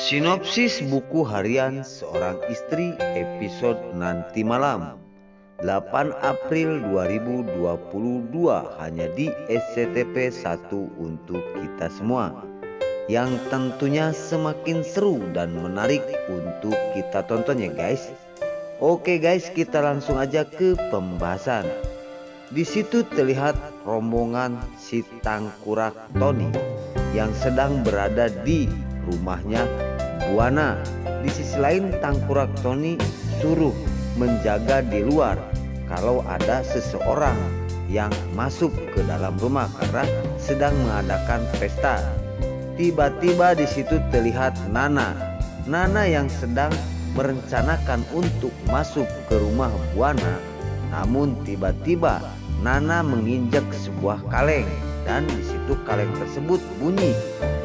Sinopsis buku harian seorang istri episode nanti malam 8 April 2022 hanya di SCTV 1 untuk kita semua, yang tentunya semakin seru dan menarik untuk kita tonton ya guys. Oke guys, kita langsung aja ke pembahasan. Di situ terlihat rombongan si tangkurak Tony yang sedang berada di rumahnya Buana. Di sisi lain tangkurak Tony suruh menjaga di luar kalau ada seseorang yang masuk ke dalam rumah karena sedang mengadakan pesta. Tiba-tiba di situ terlihat Nana yang sedang merencanakan untuk masuk ke rumah Buana. Namun tiba-tiba Nana menginjak sebuah kaleng dan di situ kaleng tersebut bunyi.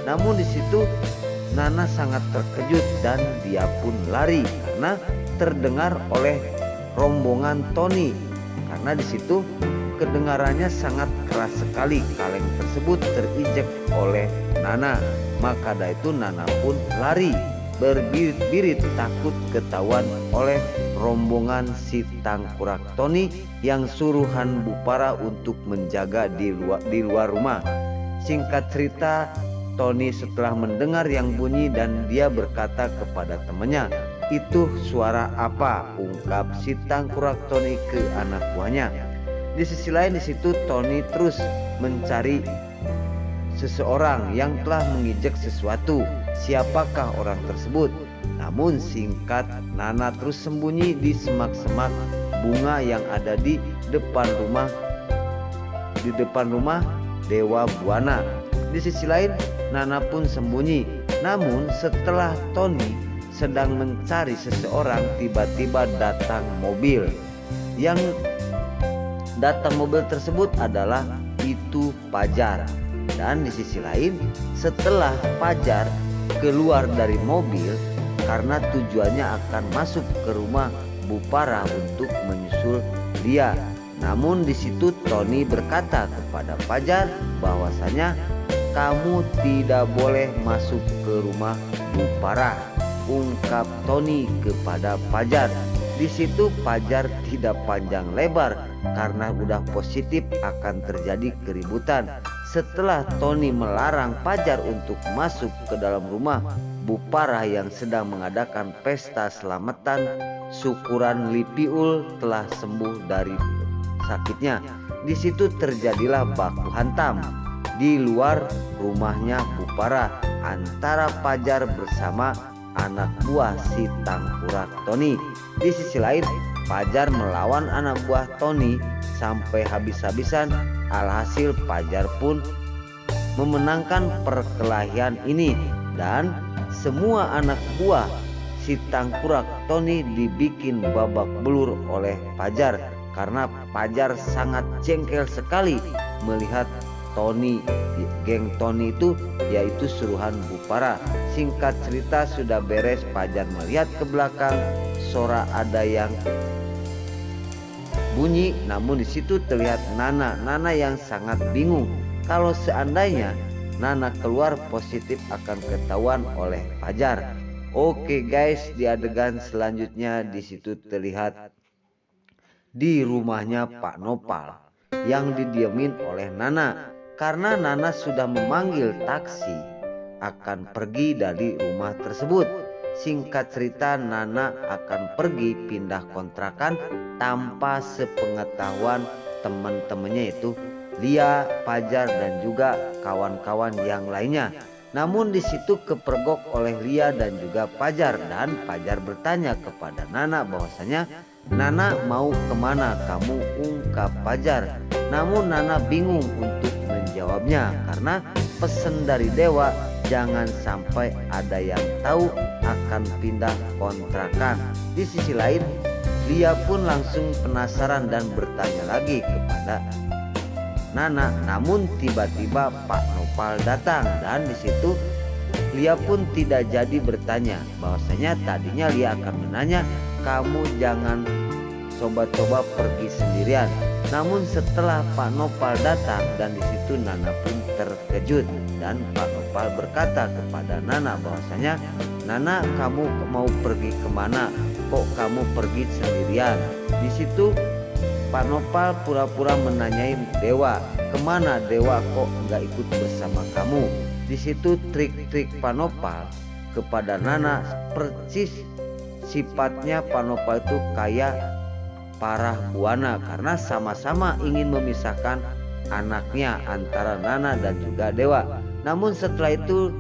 Namun di situ Nana sangat terkejut dan dia pun lari karena terdengar oleh rombongan Tony. Karena di situ kedengarannya sangat keras sekali kaleng tersebut terinjek oleh Nana. Maka dari itu Nana pun lari berbirit-birit takut ketahuan oleh rombongan si tangkurak Tony yang suruhan Bupara untuk menjaga di luar rumah. Singkat cerita, Tony setelah mendengar yang bunyi dan dia berkata kepada temannya, "Itu suara apa?" ungkap si tangkurak Tony ke anak buahnya. Di sisi lain di situ Tony terus mencari seseorang yang telah menginjak sesuatu. Siapakah orang tersebut? Namun singkat, Nana terus sembunyi di semak-semak bunga yang ada di depan rumah Dewa Buana. Di sisi lain Nana pun sembunyi. Namun setelah Tony sedang mencari seseorang, tiba-tiba datang mobil. Yang datang mobil tersebut adalah itu Pajar. Dan di sisi lain setelah Pajar keluar dari mobil karena tujuannya akan masuk ke rumah Bupara untuk menyusul dia. Namun di situ Tony berkata kepada Pajar bahwasanya kamu tidak boleh masuk ke rumah Bupara, ungkap Tony kepada Pajar. Di situ Pajar tidak panjang lebar karena udah positif akan terjadi keributan. Setelah Tony melarang Pajar untuk masuk ke dalam rumah Bupara yang sedang mengadakan pesta selamatan syukuran Lipiul telah sembuh dari sakitnya. Di situ terjadilah baku hantam di luar rumahnya Bupara antara Pajar bersama anak buah si tangkurak Tony. Di sisi lain Pajar melawan anak buah Tony sampai habis-habisan. Alhasil Pajar pun memenangkan perkelahian ini dan semua anak buah si tangkurak Tony dibikin babak belur oleh Pajar karena Pajar sangat jengkel sekali melihat geng Tony itu yaitu suruhan Bupara. Singkat cerita sudah beres, Pajar melihat ke belakang, suara ada yang bunyi. Namun di situ terlihat Nana yang sangat bingung kalau seandainya Nana keluar positif akan ketahuan oleh Pajar. Oke guys, di adegan selanjutnya di situ terlihat di rumahnya Pak Nopal yang didiemin oleh Nana karena Nana sudah memanggil taksi akan pergi dari rumah tersebut. Singkat cerita Nana akan pergi pindah kontrakan tanpa sepengetahuan teman-temannya itu Lia, Pajar dan juga kawan-kawan yang lainnya. Namun di situ kepergok oleh Lia dan juga Pajar dan Pajar bertanya kepada Nana bahwasanya Nana mau kemana kamu, ungkap Pajar. Namun Nana bingung untuk menjawabnya karena pesan dari Dewa jangan sampai ada yang tahu akan pindah kontrakan. Di sisi lain Lia pun langsung penasaran dan bertanya lagi kepada Nana. Namun tiba-tiba Pak Nopal datang dan di situ Lia pun tidak jadi bertanya bahwasanya tadinya Lia akan menanya kamu jangan coba-coba pergi sendirian. Namun setelah Pak Nopal datang dan di situ Nana pun terkejut dan Pak Nopal berkata kepada Nana bahwasanya, "Nana, kamu mau pergi kemana? Kok kamu pergi sendirian?" Di situ Pak Nopal pura-pura menanyai Dewa, "Kemana Dewa, kok nggak ikut bersama kamu?" Di situ trik-trik Pak Nopal kepada Nana persis sifatnya Pak Nopal itu kayak Parah Buana, karena sama-sama ingin memisahkan anaknya antara Nana dan juga Dewa. Namun setelah itu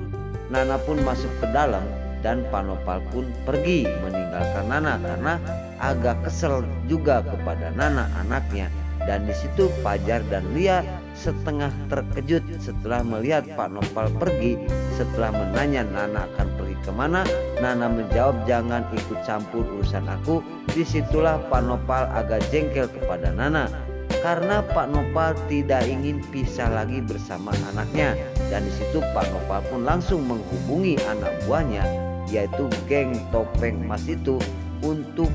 Nana pun masuk ke dalam dan Pak Nopal pun pergi meninggalkan Nana karena agak kesel juga kepada Nana anaknya. Dan di situ Fajar dan Lia setengah terkejut setelah melihat Pak Nopal pergi. Setelah menanya Nana akan pergi kemana, Nana menjawab, "Jangan ikut campur urusan aku." Disitulah Pak Nopal agak jengkel kepada Nana karena Pak Nopal tidak ingin pisah lagi bersama anaknya. Dan di situ Pak Nopal pun langsung menghubungi anak buahnya, yaitu geng Topeng Emas itu, untuk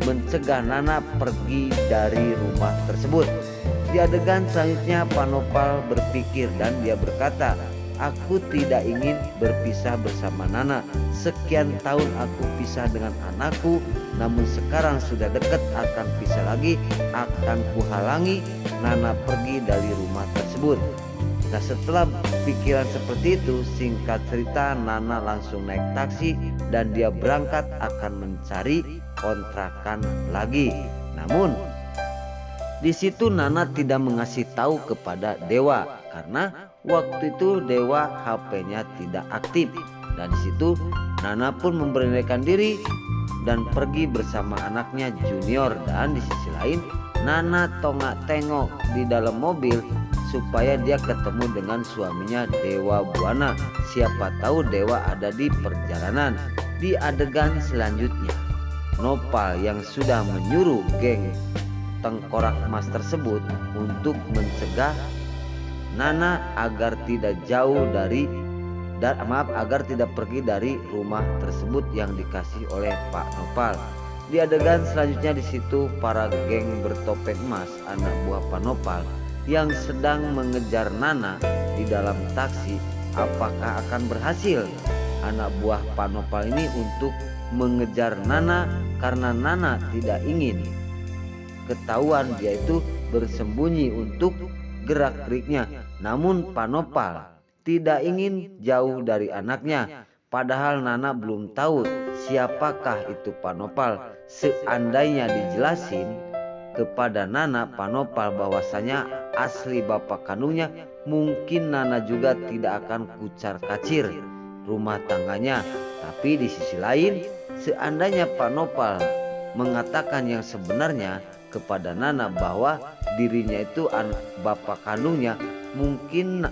mencegah Nana pergi dari rumah tersebut. Di adegan selanjutnya Pak Nopal berpikir dan dia berkata, "Aku tidak ingin berpisah bersama Nana. Sekian tahun aku pisah dengan anakku, namun sekarang sudah dekat akan pisah lagi. Akan kuhalangi Nana pergi dari rumah tersebut." Nah, setelah pikiran seperti itu, singkat cerita Nana langsung naik taksi dan dia berangkat akan mencari kontrakan lagi. Namun di situ Nana tidak mengasih tahu kepada Dewa karena waktu itu Dewa HP-nya tidak aktif. Dan di situ Nana pun memberanikan diri dan pergi bersama anaknya Junior. Dan di sisi lain Nana tengok di dalam mobil supaya dia ketemu dengan suaminya Dewa Buana. Siapa tahu Dewa ada di perjalanan. Di adegan selanjutnya Nopal yang sudah menyuruh geng Tengkorak Emas tersebut untuk mencegah Nana agar tidak agar tidak pergi dari rumah tersebut yang dikasih oleh Pak Nopal. Di adegan selanjutnya di situ para geng bertopeng emas anak buah Pak Nopal yang sedang mengejar Nana di dalam taksi. Apakah akan berhasil anak buah Pak Nopal ini untuk mengejar Nana karena Nana tidak ingin ketahuan dia itu bersembunyi untuk gerak-geriknya. Namun Pak Nopal tidak ingin jauh dari anaknya. Padahal Nana belum tahu siapakah itu Pak Nopal. Seandainya dijelasin kepada Nana Pak Nopal bahwasanya asli bapak kandungnya, mungkin Nana juga tidak akan kucar-kacir rumah tangganya. Tapi di sisi lain, seandainya Pak Nopal mengatakan yang sebenarnya kepada Nana bahwa dirinya itu bapak kandungnya, mungkin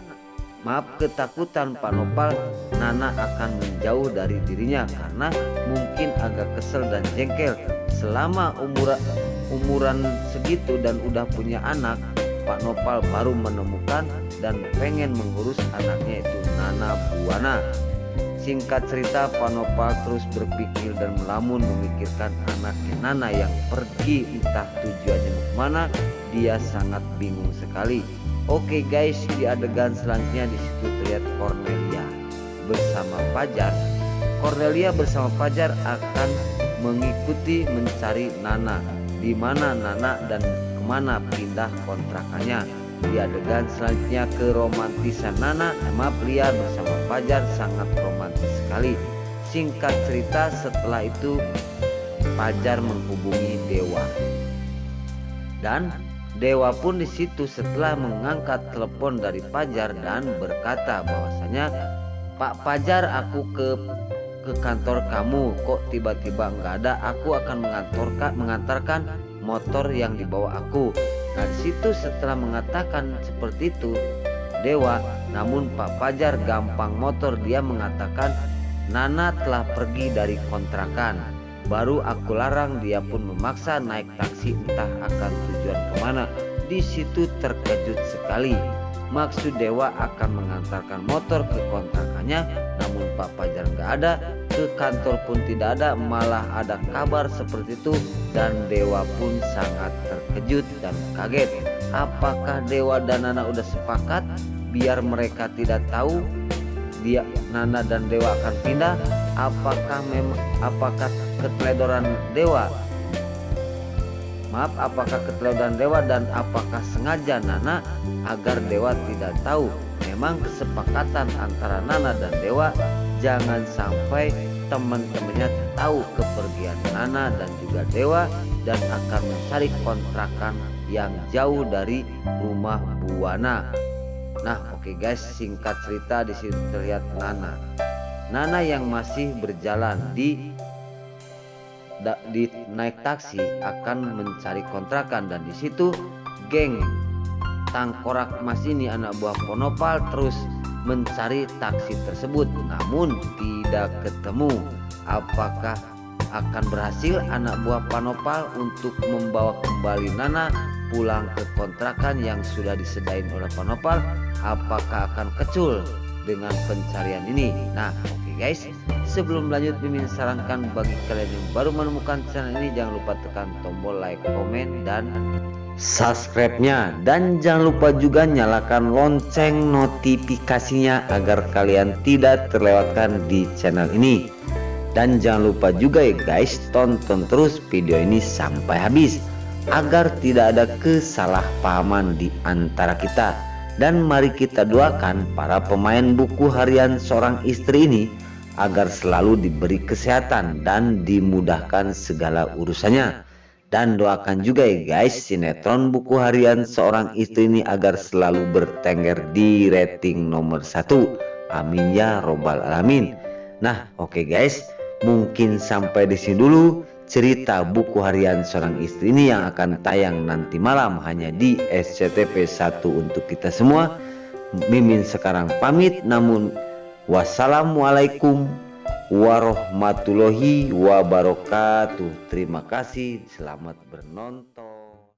ketakutan Pak Nopal Nana akan menjauh dari dirinya karena mungkin agak kesel dan jengkel. Selama umuran segitu dan udah punya anak, Pak Nopal baru menemukan dan pengen mengurus anaknya itu Nana Buana. Singkat cerita Pak Nopal terus berpikir dan melamun memikirkan anaknya Nana yang pergi entah tujuannya kemana. Dia sangat bingung sekali. Oke guys, di adegan selanjutnya di situ terlihat Cornelia bersama Fajar. Cornelia bersama Fajar akan mengikuti mencari Nana, di mana Nana dan kemana pindah kontrakannya. Di adegan selanjutnya keromantisan Lia bersama Fajar sangat romantis sekali. Singkat cerita setelah itu Fajar menghubungi Dewa dan Dewa pun di situ setelah mengangkat telepon dari Fajar dan berkata bahwasanya, "Pak Fajar, aku ke kantor kamu, kok tiba-tiba nggak ada? Aku akan mengantarkan motor yang dibawa aku." Nah di situ setelah mengatakan seperti itu Dewa, namun Pak Fajar gampang motor, dia mengatakan Nana telah pergi dari kontrakan. Baru aku larang, dia pun memaksa naik taksi entah akan tujuan kemana. Di situ terkejut sekali. Maksud Dewa akan mengantarkan motor ke kontrakannya, namun Pak Fajar nggak ada, ke kantor pun tidak ada, malah ada kabar seperti itu. Dan Dewa pun sangat terkejut dan kaget. Apakah Dewa dan Nana udah sepakat biar mereka tidak tahu dia Nana dan Dewa akan pindah. Apakah keteledoran Dewa? Apakah keteledoran Dewa dan apakah sengaja Nana agar Dewa tidak tahu? Memang kesepakatan antara Nana dan Dewa jangan sampai teman-temannya tahu kepergian Nana dan juga Dewa dan akan mencari kontrakan yang jauh dari rumah Buana. Nah, oke guys, singkat cerita di sini terlihat Nana yang masih berjalan di naik taksi akan mencari kontrakan, dan di situ geng Tangkorak Mas ini anak buah Ponopal terus mencari taksi tersebut namun tidak ketemu. Apakah akan berhasil anak buah Ponopal untuk membawa kembali Nana pulang ke kontrakan yang sudah disediain oleh Ponopal? Apakah akan kecul dengan pencarian ini? Nah, oke guys, sebelum lanjut Mimin sarankan bagi kalian yang baru menemukan channel ini, jangan lupa tekan tombol like, komen, dan subscribe-nya, dan jangan lupa juga nyalakan lonceng notifikasinya agar kalian tidak terlewatkan di channel ini. Dan jangan lupa juga ya guys, tonton terus video ini sampai habis agar tidak ada kesalahpahaman di antara kita. Dan mari kita doakan para pemain buku harian seorang istri ini agar selalu diberi kesehatan dan dimudahkan segala urusannya. Dan doakan juga ya guys, sinetron buku harian seorang istri ini agar selalu bertengger di rating nomor 1. Amin ya robbal alamin. Nah, oke guys, mungkin sampai di sini dulu cerita buku harian seorang istri ini yang akan tayang nanti malam hanya di SCTP 1 untuk kita semua. Mimin sekarang pamit, namun wassalamualaikum warahmatullahi wabarakatuh. Terima kasih, selamat bernonton.